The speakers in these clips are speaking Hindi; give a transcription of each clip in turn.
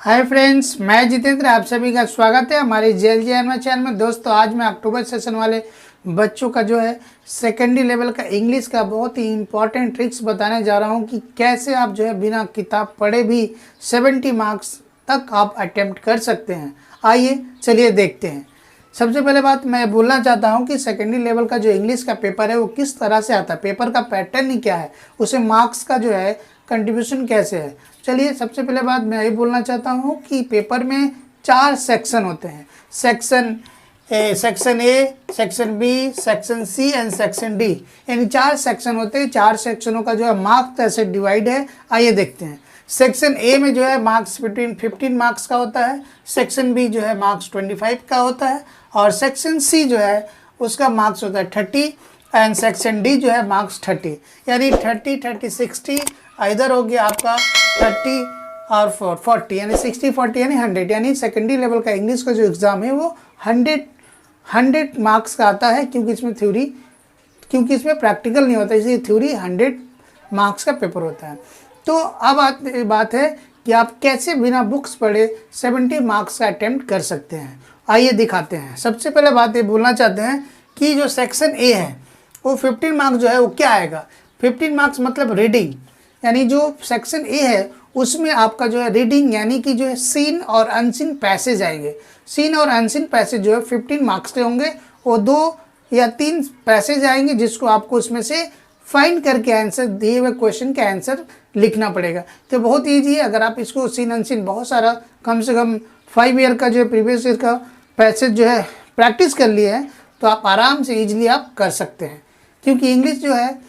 हाय फ्रेंड्स, मैं जितेंद्र, आप सभी का स्वागत है हमारे जेएलजीएम चैनल में। दोस्तों, आज मैं अक्टूबर सेशन वाले बच्चों का जो है सेकेंडरी लेवल का इंग्लिश का बहुत ही इंपॉर्टेंट ट्रिक्स बताने जा रहा हूं कि कैसे आप जो है बिना किताब पढ़े भी 70 मार्क्स तक आप अटेम्प्ट कर सकते हैं। आइए चलिए देखते हैं। सबसे पहले बात मैं बोलना चाहता हूं कि सेकेंडरी लेवल का जो इंग्लिश का पेपर है वो किस तरह से आता है, पेपर का पैटर्न ही क्या है, उसे मार्क्स का जो है कंट्रीब्यूशन कैसे है। चलिए, सबसे पहले बात मैं ये बोलना चाहता हूँ कि पेपर में 4 सेक्शन होते हैं। Section A, section B, section C and section D, यानी 4 सेक्शन होते हैं। 4 सेक्शनों का जो है मार्क्स ऐसे डिवाइड है। आइए देखते हैं। सेक्शन ए में जो है मार्क्स बिटवीन 15 मार्क्स का होता है। सेक्शन बी जो है मार्क्स 25 का होता है और सेक्शन सी जो है उसका मार्क्स होता है 30 एंड सेक्शन डी जो है मार्क्स 30, यानी 30, 60 इधर हो गया आपका 30 और 40, यानी 60-40 यानी 100। यानी सेकेंडरी लेवल का इंग्लिश का जो एग्ज़ाम है वो 100 मार्क्स का आता है, क्योंकि इसमें प्रैक्टिकल नहीं होता, इसलिए थ्योरी 100 मार्क्स का पेपर होता है। तो अब बात है कि आप कैसे बिना बुक्स पढ़े 70 मार्क्स का अटेम्प्ट कर सकते हैं। आइए दिखाते हैं। सबसे पहले बात ये बोलना चाहते हैं कि जो सेक्शन ए है वो 15 मार्क्स जो है वो क्या आएगा। 15 मार्क्स मतलब रीडिंग, यानी जो सेक्शन ए है उसमें आपका जो है रीडिंग, यानी कि जो है सीन और अनसीन पैसेज आएंगे। सीन और अनसीन पैसेज जो है 15 मार्क्स के होंगे। वो 2 या 3 पैसेज आएंगे जिसको आपको उसमें से फाइंड करके आंसर, दिए हुए क्वेश्चन का आंसर लिखना पड़ेगा। तो बहुत ईजी है। अगर आप इसको सीन अनसीन बहुत सारा, कम से कम 5 ईयर का जो है प्रीवियस ईयर का पैसेज जो है प्रैक्टिस कर लिए हैं तो आप आराम से ईजिली आप कर सकते हैं। क्योंकि इंग्लिश जो है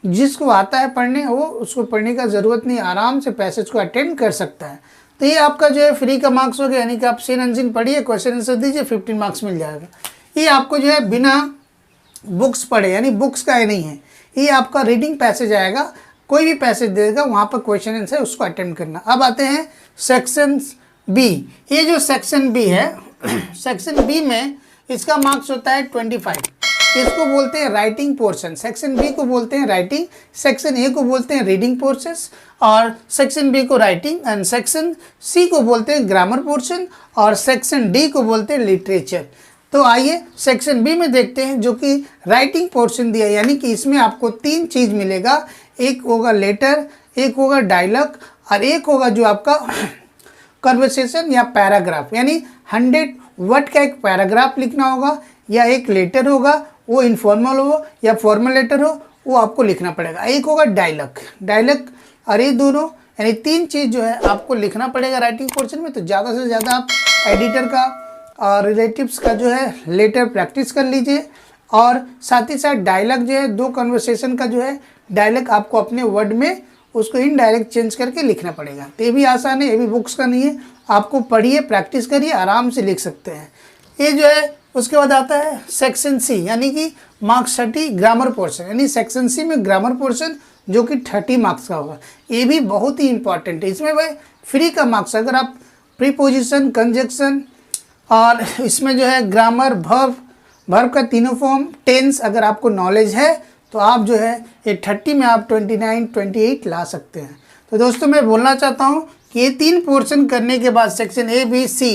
जिसको आता है पढ़ने, वो उसको पढ़ने का ज़रूरत नहीं, आराम से पैसेज को अटेम्प्ट कर सकता है। तो ये आपका जो है फ्री का मार्क्स हो गया, यानी कि आप सीन अनसीन पढ़िए, क्वेश्चन आंसर दीजिए, 15 मार्क्स मिल जाएगा। ये आपको जो है बिना बुक्स पढ़े, यानी बुक्स का ये नहीं है, ये आपका रीडिंग पैसेज आएगा। कोई भी पैसेज देगा वहाँ पर क्वेश्चन आंसर उसको अटेम्प्ट करना। अब आते हैं सेक्शन बी। ये जो सेक्शन बी है सेक्शन बी में इसका मार्क्स होता है 25। इसको बोलते हैं राइटिंग पोर्शन। सेक्शन बी को बोलते हैं राइटिंग, सेक्शन ए को बोलते हैं रीडिंग पोर्शंस, और सेक्शन बी को राइटिंग, एंड सेक्शन सी को बोलते हैं ग्रामर पोर्शन, और सेक्शन डी को बोलते हैं लिटरेचर। तो आइए सेक्शन बी में देखते हैं, जो कि राइटिंग पोर्शन दिया, यानी कि इसमें आपको 3 चीज़ मिलेगा। एक होगा लेटर, एक होगा डायलॉग, और एक होगा जो आपका कन्वर्सेशन या पैराग्राफ, यानी 100 वर्ड का एक पैराग्राफ लिखना होगा, या एक लेटर होगा, वो इनफॉर्मल हो या फॉर्मल लेटर हो, वो आपको लिखना पड़ेगा। एक होगा डायलॉग, और ये दोनों यानी 3 चीज़ जो है आपको लिखना पड़ेगा राइटिंग पोर्शन में। तो ज़्यादा से ज़्यादा आप एडिटर का और रिलेटिव्स का जो है लेटर प्रैक्टिस कर लीजिए, और साथ ही साथ डायलॉग जो है 2 कन्वर्सेशन का जो है डायलॉग आपको अपने वर्ड में उसको इनडायरेक्ट चेंज करके लिखना पड़ेगा। तो ये भी आसान है, ये भी बुक्स का नहीं है। आपको पढ़िए, प्रैक्टिस करिए, आराम से लिख सकते हैं। ये जो है उसके बाद आता है सेक्शन सी, यानी कि मार्क्स 30 ग्रामर पोर्शन, यानी सेक्शन सी में ग्रामर पोर्शन जो कि 30 मार्क्स का होगा। ये भी बहुत ही इंपॉर्टेंट है। इसमें भाई फ्री का मार्क्स, अगर आप प्रीपोजिशन, कंजक्शन, और इसमें जो है ग्रामर, वर्ब का तीनों फॉर्म, टेंस अगर आपको नॉलेज है तो आप जो है ये 30 में आप 29, 28 ला सकते हैं। तो दोस्तों, मैं बोलना चाहता हूँ कि ये 3 पोर्शन करने के बाद सेक्शन ए, बी, सी,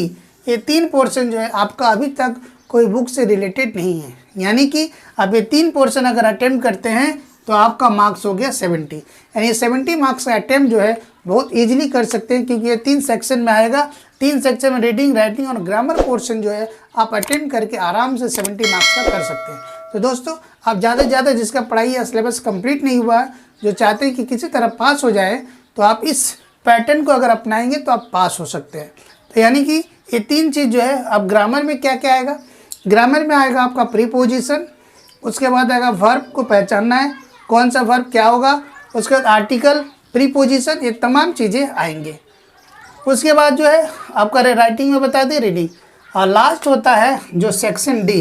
ये 3 पोर्शन जो है आपका अभी तक कोई बुक से रिलेटेड नहीं है, यानी कि अब ये 3 पोर्शन अगर अटेम्प्ट करते हैं तो आपका मार्क्स हो गया 70, यानी 70 मार्क्स का अटेम्प्ट जो है बहुत इजीली कर सकते हैं, क्योंकि ये 3 सेक्शन में आएगा। 3 सेक्शन में रीडिंग, राइटिंग और ग्रामर पोर्शन जो है आप अटेम्प्ट करके आराम से 70 मार्क्स का कर सकते हैं। तो दोस्तों, आप ज़्यादा से ज़्यादा जिसका पढ़ाई या सिलेबस कंप्लीट नहीं हुआ है, जो चाहते हैं कि किसी तरह पास हो जाए, तो आप इस पैटर्न को अगर अपनाएंगे तो आप पास हो सकते हैं। तो यानी कि ये 3 चीज़ जो है, अब ग्रामर में क्या क्या आएगा। ग्रामर में आएगा आपका प्रीपोजिशन, उसके बाद आएगा वर्ब को पहचानना है, कौन सा वर्ब क्या होगा, उसके बाद आर्टिकल, प्रीपोजिशन, ये तमाम चीज़ें आएंगे। उसके बाद जो है आपका राइटिंग में बता दें रीडिंग, और लास्ट होता है जो सेक्शन डी,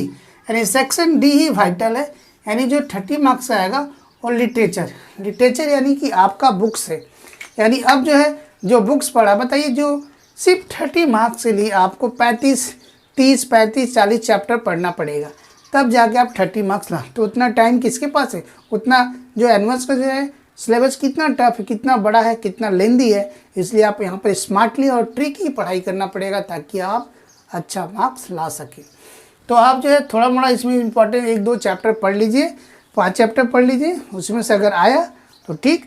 यानी सेक्शन डी ही वाइटल है, यानी जो 30 मार्क्स आएगा वो लिटरेचर यानी कि आपका बुक्स है। यानी अब जो है जो बुक्स पढ़ा, बताइए, जो सिर्फ 30 मार्क्स के लिए आपको 30, 35, 40 चैप्टर पढ़ना पड़ेगा, तब जाके आप 30 मार्क्स ला। तो उतना टाइम किसके पास है, उतना जो एनवर्स का जो है सिलेबस कितना टफ है, कितना बड़ा है, कितना लेंदी है, इसलिए आप यहाँ पर स्मार्टली और ट्रिकी पढ़ाई करना पड़ेगा ताकि आप अच्छा मार्क्स ला सकें। तो आप जो है थोड़ा मोड़ा इसमें इम्पॉर्टेंट 1-2 चैप्टर पढ़ लीजिए, 5 चैप्टर पढ़ लीजिए, उसमें से अगर आया तो ठीक,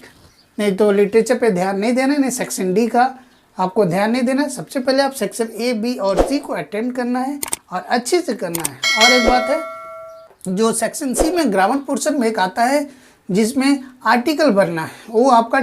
नहीं तो लिटरेचर पे ध्यान नहीं देना, नहीं सेक्शन डी का आपको ध्यान नहीं देना है। सबसे पहले आप सेक्शन ए, बी और सी को अटेंड करना है और अच्छे से करना है। और एक बात है, जो सेक्शन सी में ग्रामर पोर्शन में एक आता है जिसमें आर्टिकल भरना है, वो आपका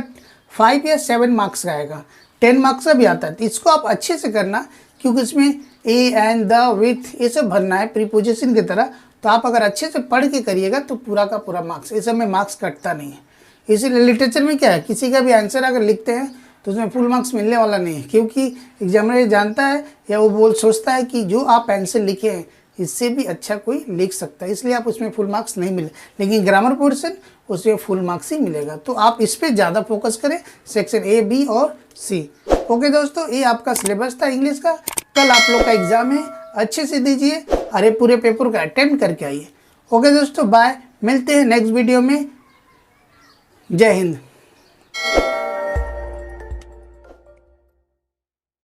5 या 7 मार्क्स का आएगा, 10 मार्क्स का भी आता है। तो इसको आप अच्छे से करना, क्योंकि इसमें ए एंड द विथ ये सब भरना है प्रीपोजिशन की तरह। तो आप अगर अच्छे से पढ़ के करिएगा तो पूरा का पूरा मार्क्स, इस सब में मार्क्स कटता नहीं है। इसीलिए लिटरेचर में क्या है, किसी का भी आंसर अगर लिखते हैं तो उसमें फुल मार्क्स मिलने वाला नहीं है, क्योंकि एग्जामिनर जानता है या वो सोचता है कि जो आप आंसर लिखे हैं इससे भी अच्छा कोई लिख सकता है, इसलिए आप उसमें फुल मार्क्स नहीं मिले। लेकिन ग्रामर पोर्शन उसमें फुल मार्क्स ही मिलेगा। तो आप इस पर ज़्यादा फोकस करें, सेक्शन ए, बी और सी। ओके दोस्तों, ये आपका सिलेबस था इंग्लिश का। कल आप लोग का एग्ज़ाम है, अच्छे से दीजिए, अरे पूरे पेपर का अटेम्प्ट करके आइए। ओके दोस्तों, बाय, मिलते हैं नेक्स्ट वीडियो में। जय हिंद।